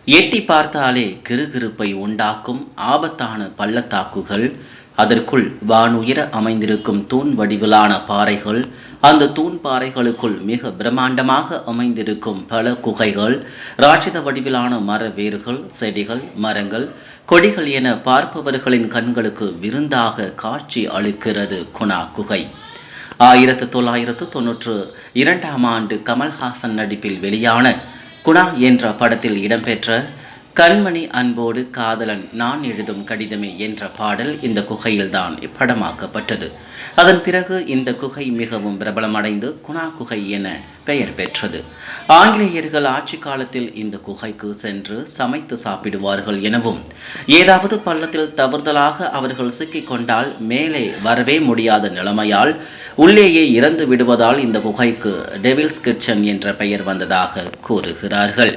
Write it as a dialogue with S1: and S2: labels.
S1: எட்டி பார்த்தாலே கிறுகிறுப்பை உண்டாக்கும் ஆபத்தான பள்ளத்தாக்குகள், அதற்குள் வானுயர அமைந்திருக்கும் தூண் வடிவிலான பாறைகள், அந்த தூண் பாறைகளுக்குள் மிக பிரம்மாண்டமாக அமைந்திருக்கும் பல குகைகள், ராட்சத வடிவிலான மர வேர்கள், செடிகள், மரங்கள், கொடிகள் என பார்ப்பவர்களின் கண்களுக்கு விருந்தாக காட்சி அளிக்கிறது குணா குகை. 1992ஆம் ஆண்டு கமல்ஹாசன் நடிப்பில் வெளியான குணா என்ற படத்தில் இடம்பெற்ற கண்மணி அன்போடு காதலன் நான் எழுதும் கடிதமே என்ற பாடல் இந்த குகையில்தான் இப்படமாக்கப்பட்டது. அதன் பிறகு இந்த குகை மிகவும் பிரபலமடைந்து குணா குகை என பெயர் பெற்றது. ஆங்கிலேயர்கள் ஆட்சி காலத்தில் இந்த குகைக்கு சென்று சமைத்து சாப்பிடுவார்கள் எனவும், ஏதாவது பள்ளத்தில் தவறுதலாக அவர்கள் சிக்கிக் கொண்டால் மேலே வரவே முடியாத நிலைமையால் உள்ளேயே இறந்து விடுவதால் இந்த குகைக்கு டெவில்ஸ் கிச்சன் என்ற பெயர் வந்ததாக கூறுகிறார்கள்.